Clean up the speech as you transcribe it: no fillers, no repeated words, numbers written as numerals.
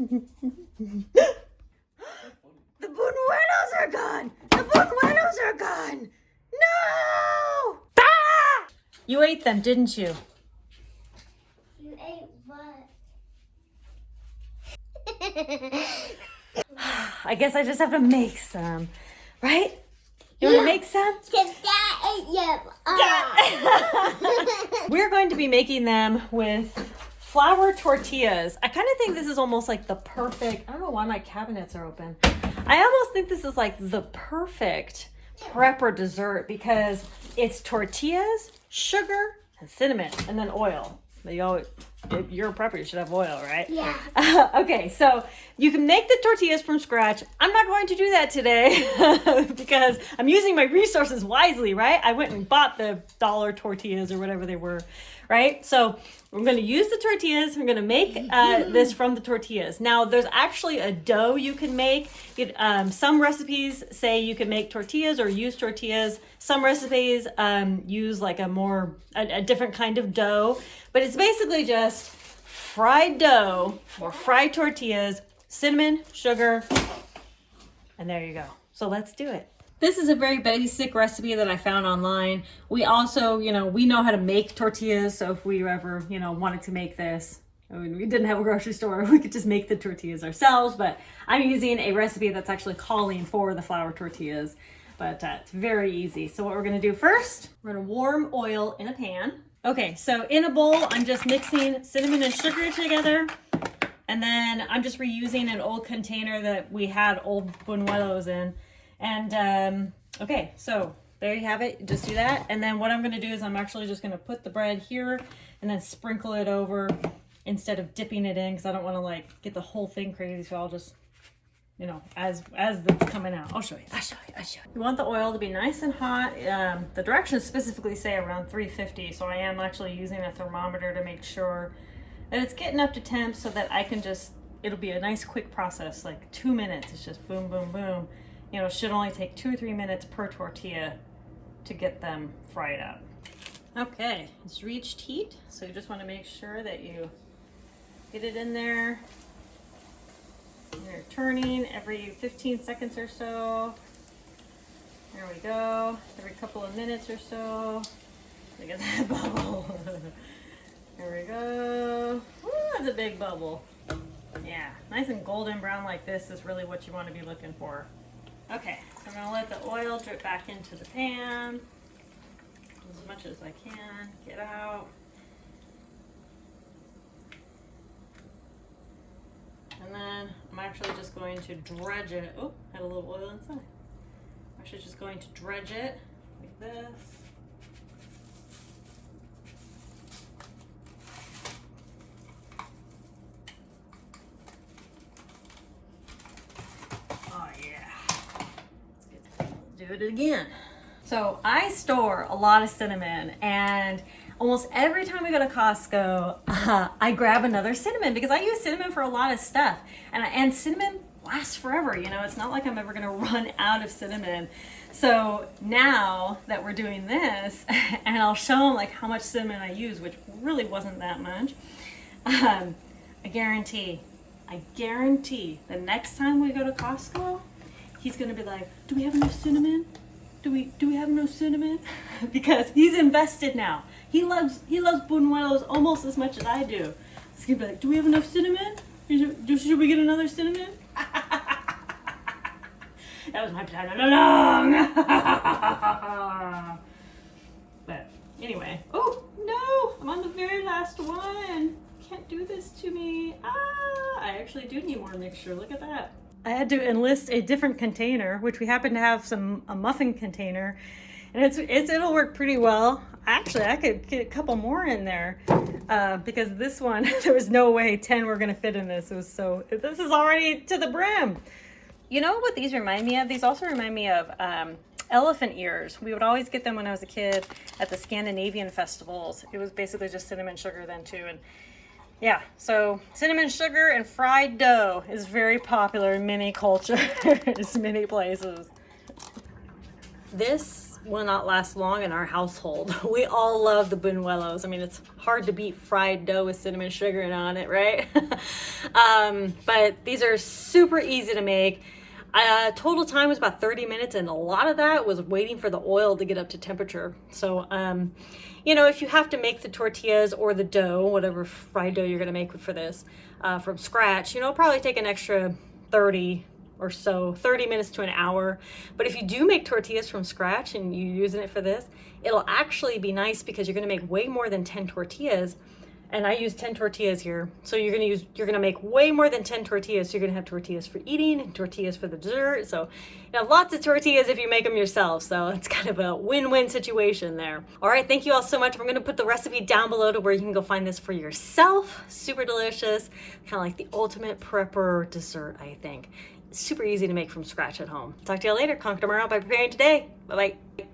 The Bunuelos are gone! The Bunuelos are gone! No! Ah! You ate them, didn't you? You ate what? I guess I just have to make some, right? You want to make some? Cause Dad ate them. We're going to be making them with flour tortillas. I kind of think this is almost like the perfect, I don't know why my cabinets are open. I almost think this is like the perfect prepper dessert because it's tortillas, sugar, and cinnamon, and then oil. If you're a prepper, you should have oil, right? Yeah. Okay, so you can make the tortillas from scratch. I'm not going to do that today because I'm using my resources wisely, right? I went and bought the dollar tortillas or whatever they were, right? So we're going to use the tortillas. We're going to make this from the tortillas. Now, there's actually a dough you can make. Some recipes say you can make tortillas or use tortillas. Some recipes use like a different kind of dough. But it's basically just fried dough or fried tortillas, cinnamon, sugar, and there you go. So let's do it. This is a very basic recipe that I found online. We also, we know how to make tortillas. So if we ever, wanted to make this, we didn't have a grocery store, we could just make the tortillas ourselves. But I'm using a recipe that's actually calling for the flour tortillas. But it's very easy. So what we're gonna do first, we're gonna warm oil in a pan. Okay, so in a bowl, I'm just mixing cinnamon and sugar together. And then I'm just reusing an old container that we had old Bunuelos in. And okay, so there you have it. Just do that. And then what I'm going to do is I'm actually just going to put the bread here and then sprinkle it over instead of dipping it in because I don't want to like get the whole thing crazy. So I'll just, as it's coming out, I'll show you. You want the oil to be nice and hot. The directions specifically say around 350. So I am actually using a thermometer to make sure that it's getting up to temp so that I can it'll be a nice quick process, like 2 minutes. It's just boom, boom, boom. It should only take 2 or 3 minutes per tortilla to get them fried up. Okay, it's reached heat. So you just want to make sure that you get it in there. And you're turning every 15 seconds or so. There we go. Every couple of minutes or so. Look at that bubble. There we go. Ooh, that's a big bubble. Yeah, nice and golden brown like this is really what you want to be looking for. Okay, so I'm going to let the oil drip back into the pan as much as I can. Get out. And then I'm actually just going to dredge it. Oh, had a little oil inside. I'm actually just going to dredge it like this. Do it again. So I store a lot of cinnamon, and almost every time we go to Costco, I grab another cinnamon because I use cinnamon for a lot of stuff, and cinnamon lasts forever. It's not like I'm ever gonna run out of cinnamon. So now that we're doing this, and I'll show them like how much cinnamon I use, which really wasn't that much. I guarantee the next time we go to Costco, he's gonna be like, do we have enough cinnamon? Do we have enough cinnamon? Because he's invested now. He loves Bunuelos almost as much as I do. He's gonna be like, do we have enough cinnamon? Should we get another cinnamon? That was my plan all along. But anyway, oh no, I'm on the very last one. Can't do this to me. I actually do need more mixture. Look at that. I had to enlist a different container, which we happen to have a muffin container, and it'll work pretty well. Actually, I could get a couple more in there because this one, there was no way 10 were gonna fit in this. This is already to the brim. You know what these remind me of? These also remind me of elephant ears. We would always get them when I was a kid at the Scandinavian festivals. It was basically just cinnamon sugar then too, and yeah, so cinnamon sugar and fried dough is very popular in many cultures, many places. This will not last long in our household. We all love the Bunuelos. I mean, it's hard to beat fried dough with cinnamon sugar on it, right? But these are super easy to make. Total time was about 30 minutes, and a lot of that was waiting for the oil to get up to temperature. So, you know, if you have to make the tortillas or the dough, whatever fried dough you're going to make for this, from scratch, you know, probably take an extra 30 or so, 30 minutes to an hour. But if you do make tortillas from scratch and you're using it for this, it'll actually be nice because you're going to make way more than 10 tortillas. And I use 10 tortillas here. So you're gonna make way more than 10 tortillas. So you're gonna have tortillas for eating and tortillas for the dessert. So you have lots of tortillas if you make them yourself. So it's kind of a win-win situation there. All right, thank you all so much. I'm gonna put the recipe down below to where you can go find this for yourself. Super delicious, kind of like the ultimate prepper dessert, I think. Super easy to make from scratch at home. Talk to you later. Conquer tomorrow by preparing today. Bye-bye.